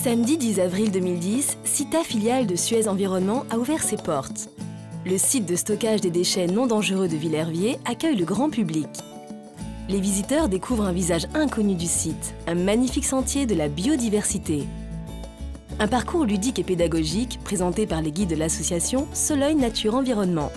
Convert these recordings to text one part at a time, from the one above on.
Samedi 10 avril 2010, Cita, filiale de Suez Environnement, a ouvert ses portes. Le site de stockage des déchets non dangereux de Villerviers accueille le grand public. Les visiteurs découvrent un visage inconnu du site, un magnifique sentier de la biodiversité. Un parcours ludique et pédagogique présenté par les guides de l'association Sologne Nature Environnement.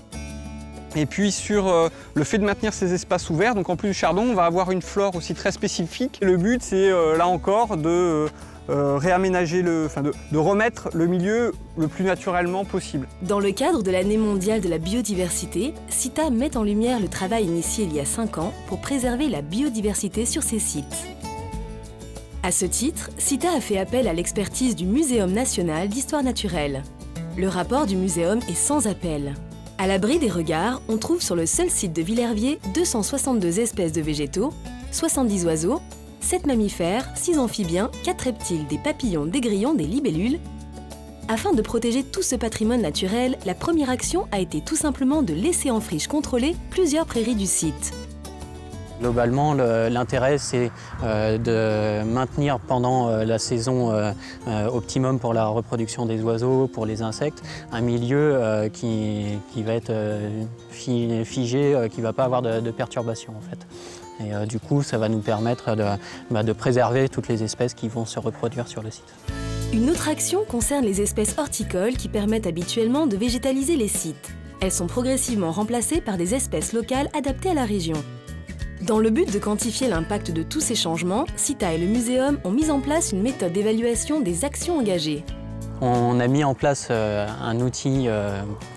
Et puis sur le fait de maintenir ces espaces ouverts, donc en plus du chardon, on va avoir une flore aussi très spécifique. Le but, c'est là encore de réaménager, de remettre le milieu le plus naturellement possible. Dans le cadre de l'année mondiale de la biodiversité, Cita met en lumière le travail initié il y a 5 ans pour préserver la biodiversité sur ses sites. À ce titre, Cita a fait appel à l'expertise du Muséum national d'histoire naturelle. Le rapport du muséum est sans appel. À l'abri des regards, on trouve sur le seul site de Villerviers 262 espèces de végétaux, 70 oiseaux, 7 mammifères, 6 amphibiens, 4 reptiles, des papillons, des grillons, des libellules. Afin de protéger tout ce patrimoine naturel, la première action a été tout simplement de laisser en friche contrôlée plusieurs prairies du site. Globalement, l'intérêt, c'est de maintenir pendant la saison optimum pour la reproduction des oiseaux, pour les insectes, un milieu qui va être figé, qui ne va pas avoir de perturbations en fait. Et du coup, ça va nous permettre de préserver toutes les espèces qui vont se reproduire sur le site. Une autre action concerne les espèces horticoles qui permettent habituellement de végétaliser les sites. Elles sont progressivement remplacées par des espèces locales adaptées à la région. Dans le but de quantifier l'impact de tous ces changements, Cita et le Muséum ont mis en place une méthode d'évaluation des actions engagées. On a mis en place un outil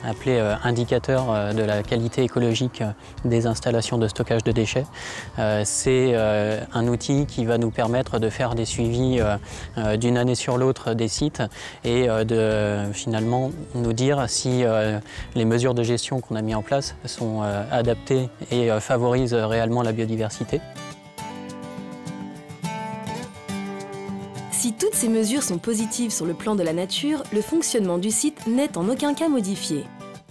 appelé indicateur de la qualité écologique des installations de stockage de déchets. C'est un outil qui va nous permettre de faire des suivis d'une année sur l'autre des sites et de finalement nous dire si les mesures de gestion qu'on a mis en place sont adaptées et favorisent réellement la biodiversité. Si toutes ces mesures sont positives sur le plan de la nature, le fonctionnement du site n'est en aucun cas modifié.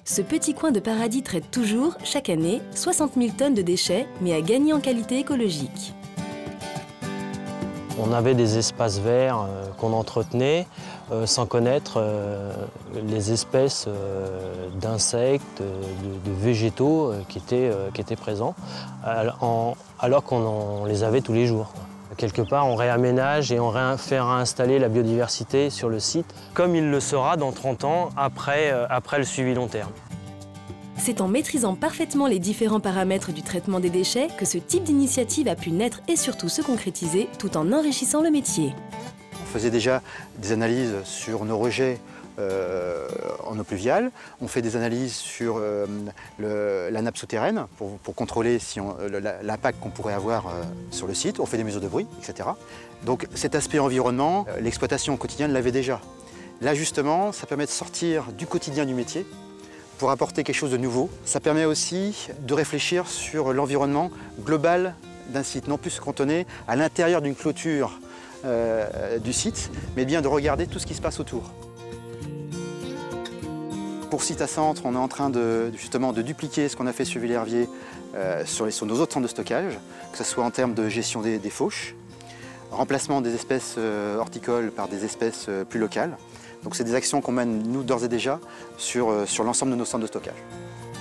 Ce petit coin de paradis traite toujours, chaque année, 60 000 tonnes de déchets, mais a gagné en qualité écologique. On avait des espaces verts qu'on entretenait sans connaître les espèces d'insectes, de végétaux qui étaient présents, alors qu'on les avait tous les jours. Quelque part, on réaménage et on fait réinstaller la biodiversité sur le site, comme il le sera dans 30 ans après le suivi long terme. C'est en maîtrisant parfaitement les différents paramètres du traitement des déchets que ce type d'initiative a pu naître et surtout se concrétiser tout en enrichissant le métier. On faisait déjà des analyses sur nos rejets en eau pluviale. On fait des analyses sur la nappe souterraine pour contrôler l'impact qu'on pourrait avoir sur le site. On fait des mesures de bruit, etc. Donc cet aspect environnement, l'exploitation au quotidien l'avait déjà. Là justement, ça permet de sortir du quotidien du métier pour apporter quelque chose de nouveau. Ça permet aussi de réfléchir sur l'environnement global d'un site, non plus se cantonner à l'intérieur d'une clôture du site, mais bien de regarder tout ce qui se passe autour. Pour Cita Centre, on est en train justement de dupliquer ce qu'on a fait sur Villerviers sur nos autres centres de stockage, que ce soit en termes de gestion des fauches, remplacement des espèces horticoles par des espèces plus locales. Donc c'est des actions qu'on mène, nous, d'ores et déjà, sur l'ensemble de nos centres de stockage.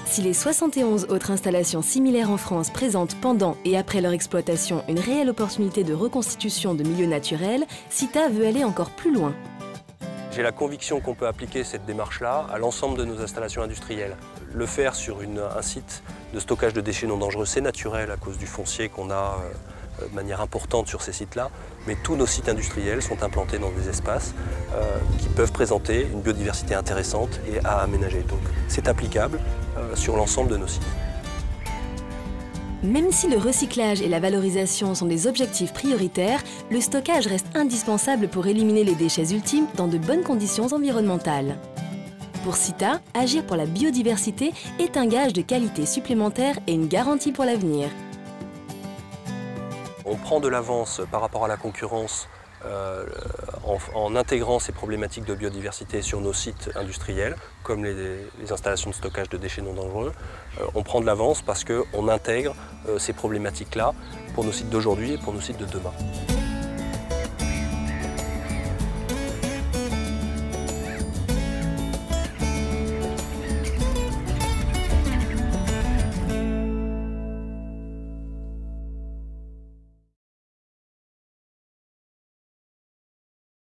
Si les 71 autres installations similaires en France présentent pendant et après leur exploitation une réelle opportunité de reconstitution de milieux naturels, Cita veut aller encore plus loin. J'ai la conviction qu'on peut appliquer cette démarche-là à l'ensemble de nos installations industrielles. Le faire sur un site de stockage de déchets non dangereux, c'est naturel à cause du foncier qu'on a de manière importante sur ces sites-là, mais tous nos sites industriels sont implantés dans des espaces qui peuvent présenter une biodiversité intéressante et à aménager. Donc c'est applicable sur l'ensemble de nos sites. Même si le recyclage et la valorisation sont des objectifs prioritaires, le stockage reste indispensable pour éliminer les déchets ultimes dans de bonnes conditions environnementales. Pour Cita, agir pour la biodiversité est un gage de qualité supplémentaire et une garantie pour l'avenir. On prend de l'avance par rapport à la concurrence en intégrant ces problématiques de biodiversité sur nos sites industriels, comme les installations de stockage de déchets non dangereux. On prend de l'avance parce qu'on intègre ces problématiques-là pour nos sites d'aujourd'hui et pour nos sites de demain.